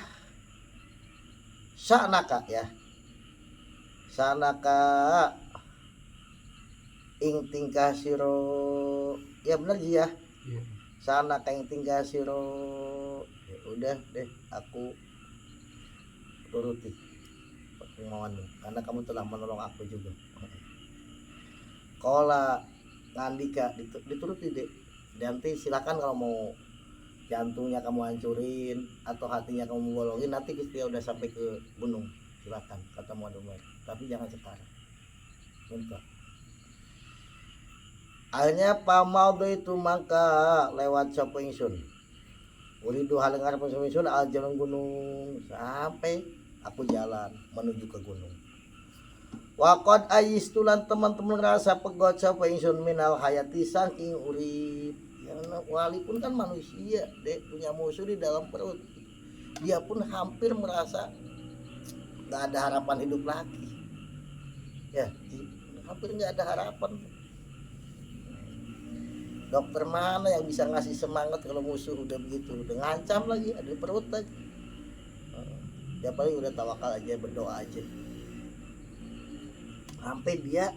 Speaker 1: sanaka ya. Sanaka ing tingkah siro. Ya benar sih ya. Sana kayak tinggal siro. Ya udah deh aku turuti kemauanmu karena kamu telah menolong aku juga. Kola ngandika dituruti deh. Nanti silakan kalau mau jantungnya kamu hancurin atau hatinya kamu bolongin, nanti ketika udah sampai ke gunung silakan kata Muhammad, tapi jangan sekarang. Minta. Akhirnya pamal itu maka lewat sapa ingsun. Uridu hal ngarep sapa ingsun al jalan gunung sampai aku jalan menuju ke gunung. Waqad ayistulan teman-teman rasa pegot sapa ingsun minal hayati saking urip. Yang wali pun kan manusia, deh punya musuh di dalam perut. Dia pun hampir merasa enggak ada harapan hidup lagi. Ya, hampir enggak ada harapan. Dokter mana yang bisa ngasih semangat kalau musuh udah begitu, udah ngancam lagi, ada di perut lagi. Ya paling udah tawakal aja, berdoa aja. Sampai dia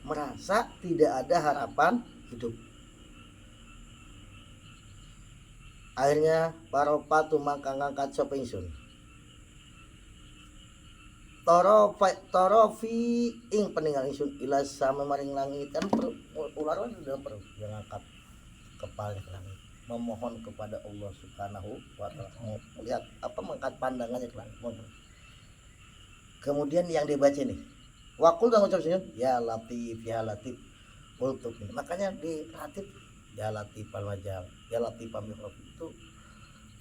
Speaker 1: merasa tidak ada harapan hidup. Akhirnya paropatu mangka ngangkat sapa ingsun. Torofi ing peninggal ingsun ila sama maring langit kan ular kan udah perlu ngangkat kepala ke langit. memohon kepada Allah Subhanahu wa taala. Lihat apa mengangkat pandangannya ke langit. Kemudian yang dibaca nih, wakul dan ucap senyum, ya latif ultuf. Makanya di latif ya latif al majal, ya latif al mihrab itu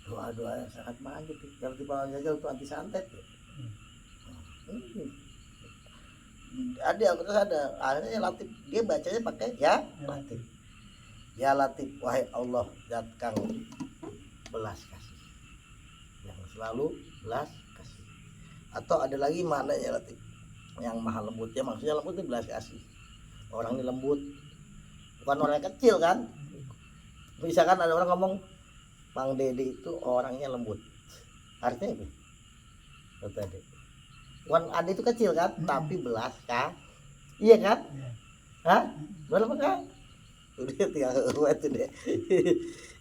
Speaker 1: doa-doa yang sangat banyak. Ya latif al majal itu anti santet ya. Ada akhirnya latif, dia bacanya pakai ya latif. Ya latif, wahai Allah zat kang belas kasih, yang selalu belas kasih. Atau ada lagi maknanya latif, yang maha lembut. Ya maksudnya lembut itu belas kasih. Orang ini lembut, bukan orang yang kecil kan. Misalkan ada orang ngomong Bang Dede itu orangnya lembut, artinya apa? Kata Dede, Wan Ade itu kecil kan, tapi belas kan, iya kan? Hah? Berapa kan? Udah tinggal itu deh.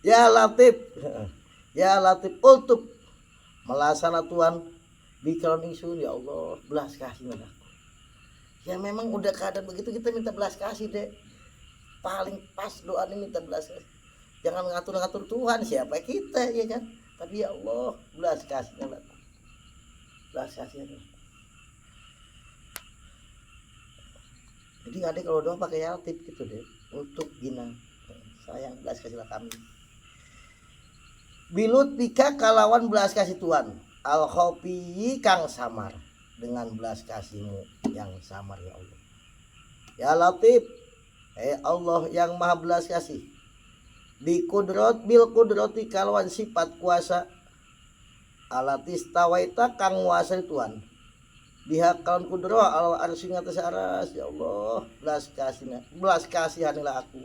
Speaker 1: Ya latif, ya latif ultuf melasana Tuhan bikron ingsun, ya Allah belas kasih aku. Ya memang udah keadaan begitu, kita minta belas kasih deh. Paling pas doa ini minta belas kasih. Jangan ngatur-ngatur Tuhan, siapa kita ya kan. Tapi ya Allah belas kasihnya aku. Belas kasihnya aku. Jadi adik kalau doa pakai ya latif gitu deh. Untuk gina sayang belas kasihlah kami. Bilut pika kalawan belas kasih Tuhan al khofi kang samar, dengan belas kasihmu yang samar ya Allah. Ya latif, Allah yang maha belas kasih. Bil kudroti kalawan sifat kuasa, alatis tawaita kang nguasai Tuhan. Biha kawan kudro al arsy ngatas aras, ya Allah belas kasihanilah aku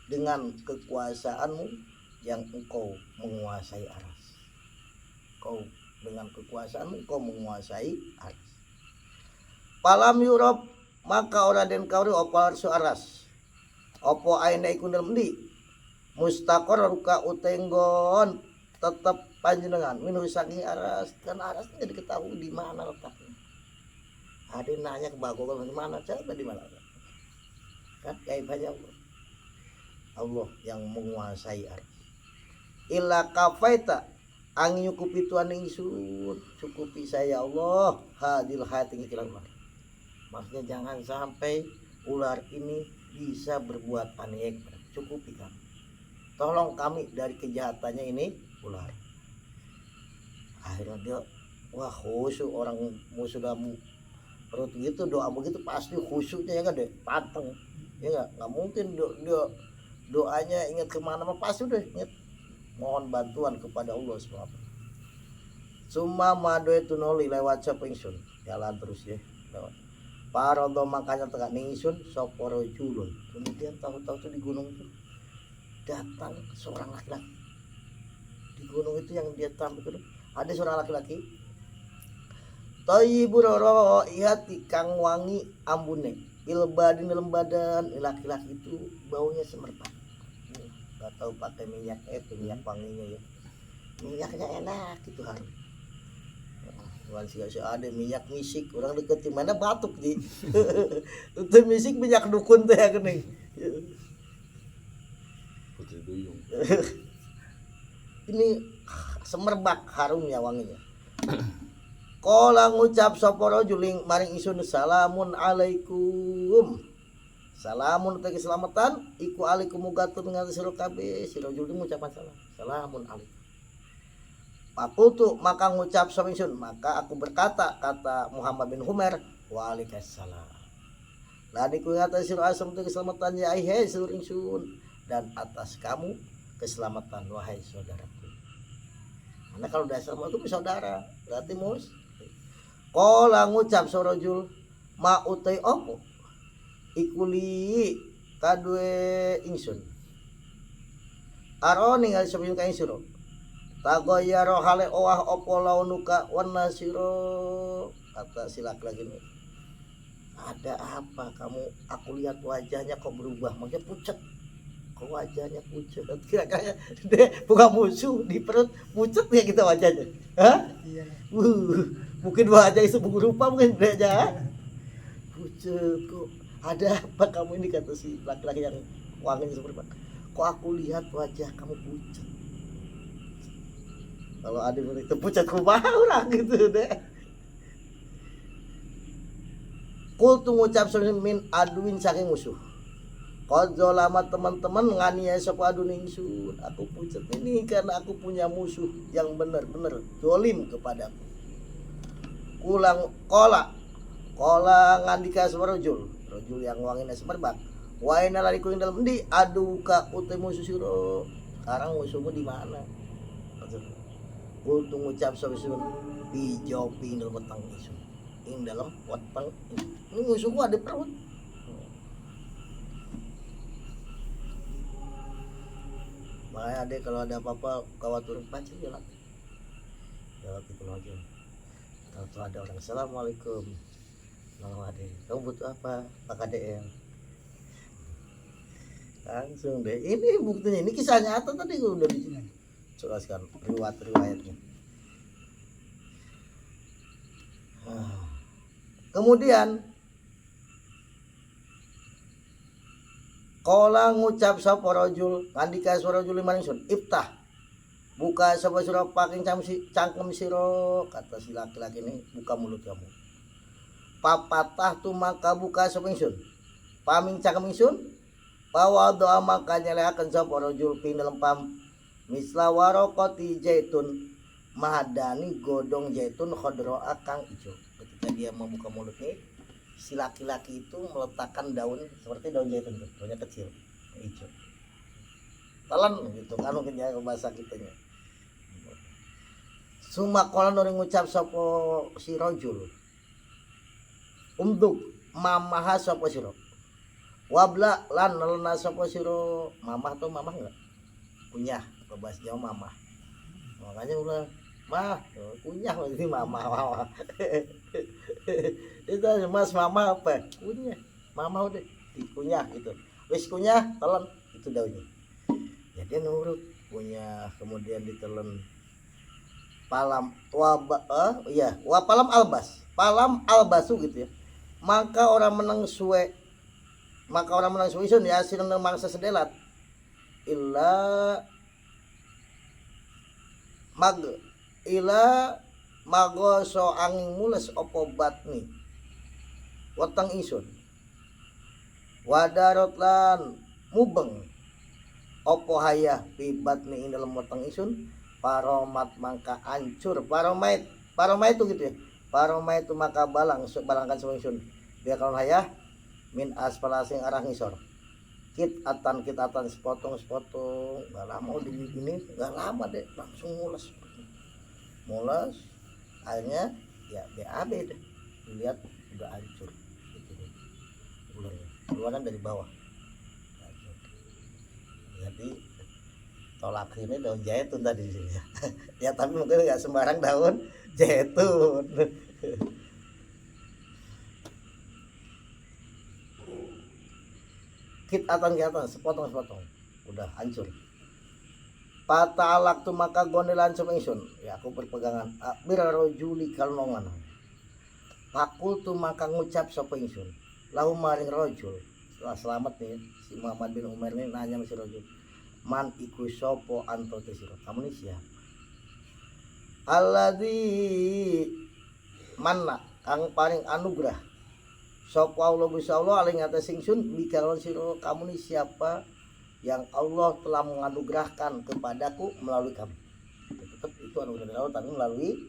Speaker 1: dengan kekuasaanmu yang engkau menguasai aras. Kau dengan kekuasaanmu engkau menguasai aras. Palam yurob maka ora den kauri opal su aras. Opo aina iku ndi mustaqor ruka utenggon tetap panjenengan minuh saking aras, dan aras itu diketahui di mana letaknya. Ada nanya ke Bagong di mana, coba di mana kan? Kayak banyak Allah yang menguasai aras. Illa kafaita ang nyukupi Tuhan ingsun, cukupi saya Allah hadil hati ngikilan ular. Maksudnya jangan sampai ular ini bisa berbuat aneh, cukupi kami. Tolong kami dari kejahatannya ini ular. Akhirnya dia wah khusyuk, orang sudah perut gitu doa begitu pasti khusyuknya ya kan deh, panteng ya nggak mungkin doanya ingat kemana mah pasti udah ingat mohon bantuan kepada Allah SWT. Summa madoe tunoli lewat sapingsun jalan terus ya lewat parodo makanya tengah ningsun soporo julun. Kemudian tahu-tahu tuh di gunung itu datang seorang laki-laki. Di gunung itu yang dia tampil itu ada seorang laki-laki Thayyibur raihati kang wangi ambune ilbadin dalam badan. Laki-laki itu baunya semerbak. Enggak tahu pakai minyak itu minyak wanginya ya. Minyaknya enak gitu harus. Bukan sih ada minyak misik orang deket di mana batuk di. Itu misik minyak dukun teh geuning. Putri duyung. Ini semerbak harumnya wanginya. Kala ngucap sapa rajuling maring isun salamun alaikum. Salamun teh keselamatan iku alaikum mugatun ngatasi sira kabeh. Si rajul ngucapan salam. Salamun alaikum. Pakultu maka ngucap sapa ingsun, maka aku berkata kata Muhammad bin Humair wa alaikassalam. Lan iku ngatasi sira asam teh keselamatan ya ai seluruh ingsun dan atas kamu keselamatan wahai saudaraku. Karena kalau udah sama itu saudara, berarti mus. Kala ngucap sorojul ma utai opo ikuli kadue ingsun aro ningali sepiyung ka ingsun tagoyaro hale owah opo launuka warna siro. Kata si laki-laki ini, ada apa kamu, aku lihat wajahnya kok berubah, maksudnya pucat kok wajahnya pucat. Kira-kira deh bukan musuh di perut pucat ya kita wajahnya. Hah? Iya. Mungkin wajah itu berupa mungkin beda. Pucat kok ada apa kamu ini, kata si laki-laki yang wanginya seperti apa. kok aku lihat wajah kamu pucat. Kalau ada itu pucat kumaha urang gitu deh. Kul tu ngucap min aduin saking musuh. Qad zalama teman-teman nganiaya sapa adun ingsun. Aku pucat ini karena aku punya musuh yang benar-benar zalim kepadaku. Kulang kola ngandika semerojul rojul yang wangina semerbak. Wa inna laliku ing dalem endi aduka uti musuh sira. Sekarang musuhmu di mana? Kul tu ngucap sapa sun dijawab ing dalem weteng ingsun. Ing dalem weteng ini musuhku ada perut. Makanya adek kalau ada apa-apa khawatir baca jalan. Jawab itu aja. Kalau ada orang assalamualaikum. Nama adek, kamu butuh apa? Pak ADL. Langsung deh. Ini buktinya, ini kisah nyata tadi gue udah dijelaskan riwayatnya. Kemudian kala ngucap sapa rajul ngandika sapa rajul liman ingsun iftah buka sapa sira paking cangkem sira kata si laki-laki ini buka mulut kamu papatah tu maka buka sapa ingsun paming cangkem ingsun bawa doa maka nyelehaken sapa rajul ping dalem pam misla waraqati zaitun mahadani godong zaitun khodro akang ijo. Ketika dia membuka mulutnya si laki-laki itu meletakkan daun seperti daun zaitun, daunnya kecil, hijau. Talan gitu kan mungkin ya bahasa kitanya. Sumakola nuri ngucap sapa si rajul. Umduk mamaha sapa sira. Wabla lan nelena sapa sira. Mamah tuh mamah enggak? Kunyah, apa bahasa Jawa mamah. Makanya ulah mah kunyah ini mama itu mas mama apa kunyah mama udah dikunyah gitu wis kunyah telan itu daunnya jadi nurut kunyah kemudian ditelan palam palam albasu gitu ya maka orang menang suwe isun ya hasil nang mangsa sedelat illa magoso angin mules opo batni weteng isun wadarot lan mubeng opo hayah fi batni ing dalem weteng isun paromat mangka ancur paromait itu gitu ya paromait itu maka balangkan sing isun dia kalau hayah min aspalasing arah ngisor kitatan sepotong nggak lama di ini nggak lama deh langsung mules akhirnya ya BAB deh dilihat udah hancur gitu deh ularnya keluaran dari bawah hancur. Jadi tolak ini daun zaitun tadi ya. Ya tapi mungkin nggak sembarang daun zaitun. Kitatan sepotong udah hancur. Pataalak tu maka gondelan sama ingsun ya aku berpegangan birarojuli kalnongan pakul tu maka ngucap sapa ingsun lahu maring rojul setelah selamat nih si Muhammad bin Umar ini nanya sama si rojul man iku sopo anto tesiro kamu ini siapa alladzi manna kang paring anugrah sopo Allah bisa Allah aling atas ingsun bikalon siro kamu ini siapa yang Allah telah menganugerahkan kepadaku melalui kamu. Tetap itu anugerah dari Allah tapi melalui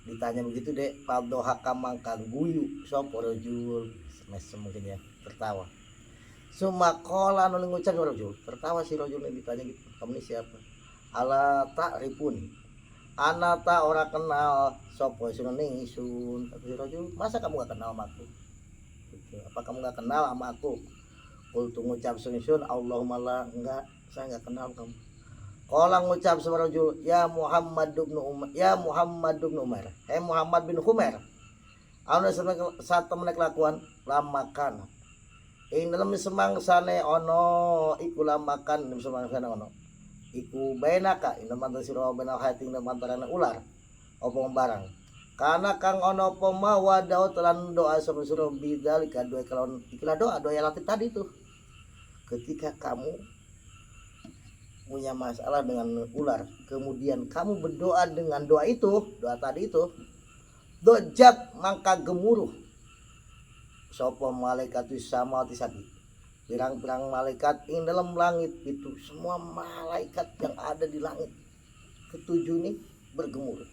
Speaker 1: ditanya begitu deh paldo hakam mangkang guyu sapa rajul semacam mungkin ya tertawa. Sumakola nuli ngucap rajul tertawa si rajul yang ditanya gitu kamu ini siapa? Ala ta'rifuni ana ta ora kenal sapa suneng ingsun kata si rajul masa kamu gak kenal sama aku? Gitu. Apa kamu gak kenal sama aku? Kultu ngucap sungisun Allahumma la enggak saya enggak kenal kamu. Qala ngucap semarajul ya Muhammad bin Umar Muhammad bin Umar ana saat temen kelakuan lamakan ing dalem semangsane ana iku lamakan dalem semangsane ana iku bainaka ing dalem sira benal hati ing dalem antarané ular apa barang karena kang ana apa mawadau telan doa sapa sira bidzalika doa kalon ikilah doa latih tadi tuh ketika kamu punya masalah dengan ular, kemudian kamu berdoa dengan doa tadi itu, dojat mangka gemuruh sapa malaikat sama tisati, pirang-pirang malaikat ing dalam langit itu, semua malaikat yang ada di langit ketujuh ini bergemuruh.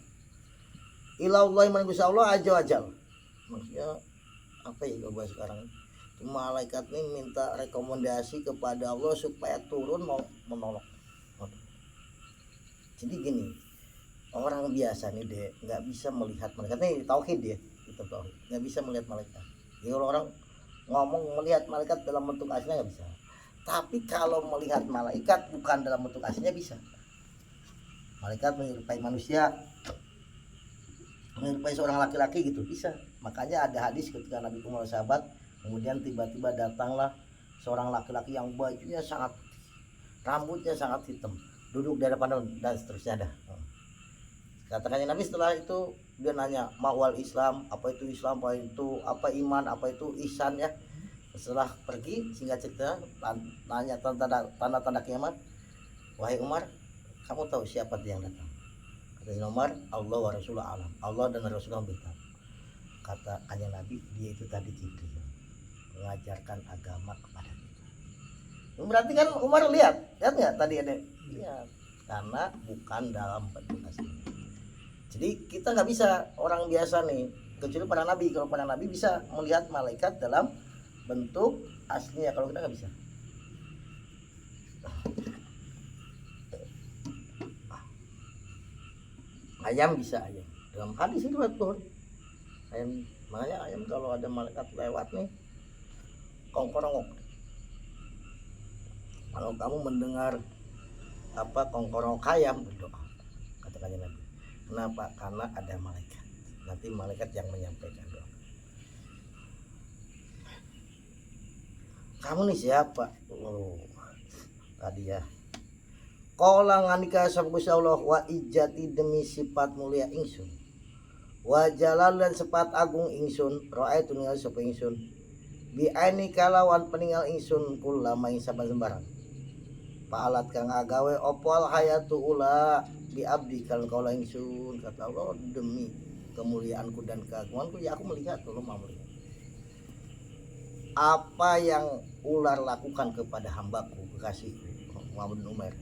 Speaker 1: Ilallah man Gusti Allah ajal. Maksudnya apa ya coba sekarang? Malaikat ini minta rekomendasi kepada Allah supaya turun mau menolong. Jadi gini, orang biasa nih deh nggak bisa melihat malaikat. Nih tauhid dia, itu tauhid. Nggak bisa melihat malaikat. Jadi kalau orang ngomong melihat malaikat dalam bentuk aslinya nggak bisa. Tapi kalau melihat malaikat bukan dalam bentuk aslinya bisa. Malaikat menyerupai manusia, menyerupai seorang laki-laki gitu bisa. Makanya ada hadis ketika Nabi Muhammad sahabat, kemudian tiba-tiba datanglah seorang laki-laki yang bajunya sangat, rambutnya sangat hitam, duduk di hadapan dan seterusnya dah. Katakannya Nabi setelah itu dia nanya mawal Islam, apa itu Islam, apa iman, apa itu ihsan ya. Setelah pergi singkat cerita tanya tanda-tanda kiamat, wahai Umar, kamu tahu siapa dia yang datang? Kata Umar, Allah wa Rasulullah alam, Allah dan Rasulullah beritahu. Kata kanjeng Nabi, dia itu tadi Jibril mengajarkan agama kepada kita. Berarti kan Umar lihat nggak tadi ada? Lihat, karena bukan dalam bentuk asli. Jadi kita nggak bisa orang biasa nih, kecuali para nabi. Kalau para nabi bisa melihat malaikat dalam bentuk aslinya, kalau kita nggak bisa. Ayam bisa, ayam dalam hadis itu betul. Ayam, makanya ayam kalau ada malaikat lewat nih kongkorongok. Kalau kamu mendengar apa kongkorongok ayam, berdoa, katakannya Nabi. Kenapa? Karena ada malaikat. Nanti malaikat yang menyampaikan doa. Kamu nih siapa? Oh, tadi ya. Qala nganika sapa Gusti Allah, wa ijati demi sifat mulia ingsun, wa jalal dan sifat agung ingsun, raaitu ningali sapa ingsun, bi aini kalawan peninggal ingsun kullama ing saben sembarang. Paalat kang agawe opal hayatu ula bi abdi kal kaula ingsun, kata Allah, demi kemuliaanku dan keagunganku ya aku melihat, Allah mau melihat apa yang ular lakukan kepada hambaku kekasihku Muhammad bin Umair.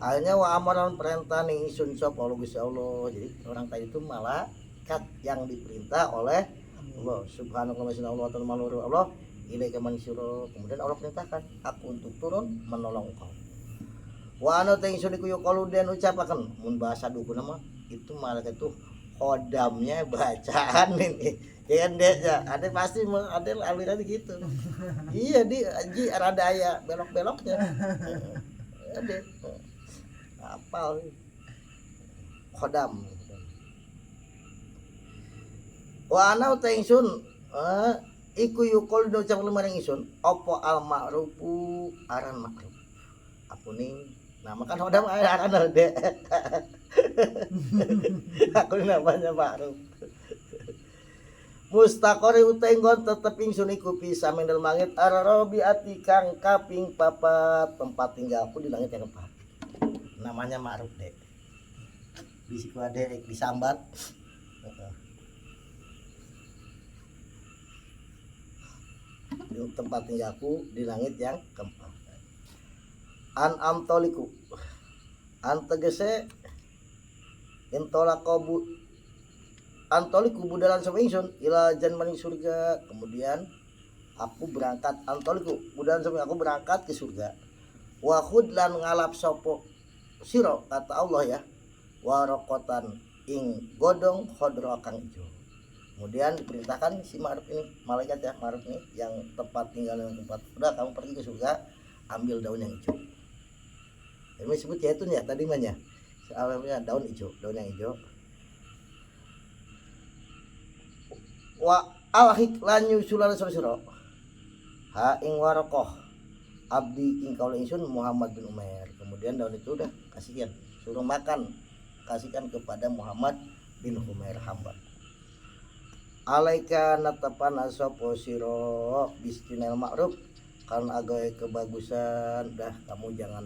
Speaker 1: Akhirnya wa amaran perintah ning ingsun sapa Gusti Allah. Jadi orang tadi itu malaikat yang diperintah oleh Allah Subhanahu wa ta'ala, Allah ilaika mansura. Kemudian Allah perintahkan aku untuk turun menolong engkau. Wa ana ta ingsun iku yaqulu den ucapaken mun bahasa dukun nama itu malaikat itu khodamnya bacaan ini. Ya kan dia ada pasti ada aliran gitu. Iya di rada aya belok-beloknya. Ada apal khodam. Wa ana ta ingsun iku yukul do ucap lumaring ingsun apa al ma'rufu aran ma'ruf. Aku ning nama kan khodam aran de. Aku namanya ma'ruf. Mustaqori utenggon tetep ingsun iku bisa mendel langit ararobi ati kang kaping papat, tempat tinggalku di langit yang keempat. Namanya ma'ruf dek. Bisiku adek disambat. Di tempat tinggalku di langit yang keempat. An amtoliku. An tegese intolaqabu antoliku budalan sama ingsun ila jan maning surga. Kemudian aku berangkat antoliku budalan sama aku berangkat ke surga. Wa khudlan ngalap sopo siro, kata Allah ya, warokotan ing godong khodro kang ijo. Kemudian diperintahkan si Ma'ruf ini, malaikat ya Ma'ruf ini yang tempat tinggal yang tempat, udah kamu pergi ke surga ambil daun yang hijau. Ini disebut zaitun ya tadi mahnya, soalnya daun hijau, daun yang hijau. Wa alhik lanyu sulana sura ha ing warokoh abdi ing kaula ingsun Muhammad bin Umair. Kemudian daun itu udah kasihkan, suruh makan, kasihkan kepada Muhammad bin Umair hamba. Alaika natapana sapa sira bistinal ma'ruf kan agak kebagusan, dah kamu jangan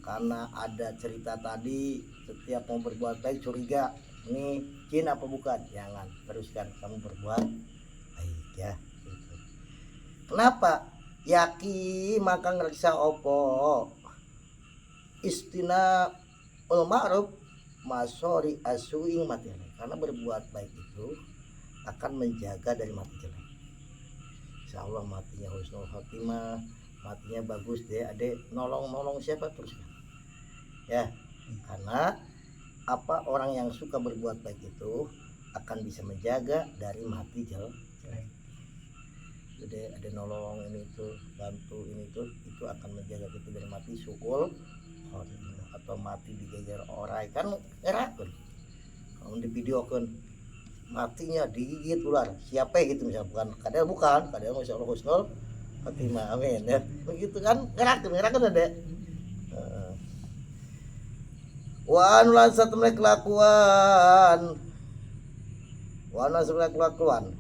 Speaker 1: karena ada cerita tadi setiap mau berbuat baik curiga ini jin apa bukan, jangan teruskan kamu berbuat baik ya gitu. Kenapa yaki maka ngeriksa opo istina ul ma'ruf masori asuing mati jelek, karena berbuat baik itu akan menjaga dari mati jelek. Insya Allah matinya husnul khotimah, matinya bagus deh adek, nolong siapa terus ya, karena apa orang yang suka berbuat baik itu akan bisa menjaga dari mati jelek. Jadi ada nolong ini itu, bantu ini itu akan menjaga kita dari mati suul atau mati digeger orang kan ngerakeun. Kalau di video kan matinya digigit ular, siapa gitu misalnya bukan, kadang masya Allah husnul khotimah, amin ya. Begitu kan ngerakeun ada. Wa anulan satu kelakuan. Wa anulan satu kelakuan.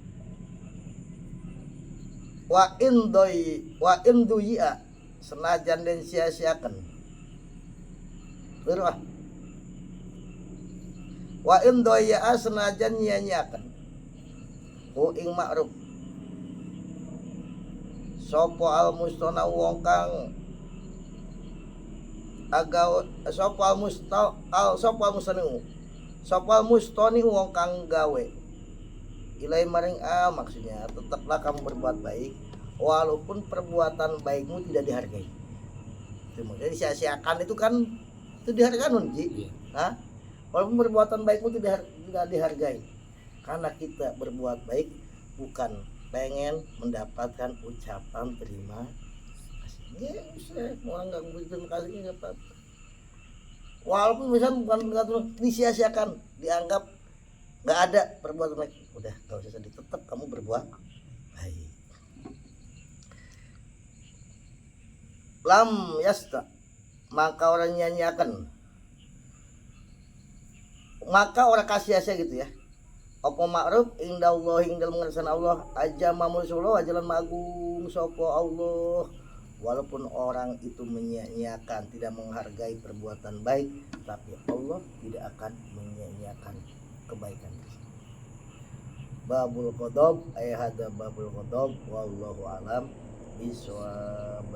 Speaker 1: Wa induya senajan den sia-siakeun. Beru ah. Wa induya senajan nya-nyakeun. Ku ing ma'ruf. Sopo al mustana wong kang agaw sopo al mustani wong kang gawe ilai maring maksudnya tetaplah kamu berbuat baik walaupun perbuatan baikmu tidak dihargai. Itu jadi sia-siakan itu kan itu dihargai nun Ji. Hah? Walaupun perbuatan baikmu tidak dihargai. Karena kita berbuat baik bukan pengen mendapatkan ucapan terima kasih. Ya, orang enggak memberi terima kasihnya enggak apa-apa. Walaupun misalnya bukan disia-siakan, dianggap enggak ada perbuatan baik, udah enggak usah sedih, tetap kamu berbuat baik. Lam yasta maka orang nyanyiakan, maka orang kasih sia gitu ya. Apa ma'ruf indallahi ing dalem ngarsana Allah aja mamusullah ajalan magung sapa Allah. Walaupun orang itu menyia-nyiakan, tidak menghargai perbuatan baik, tapi Allah tidak akan menyia-nyiakan kebaikan tersebut. Babul qadab ayat babul qadab wallahu alam bisawab.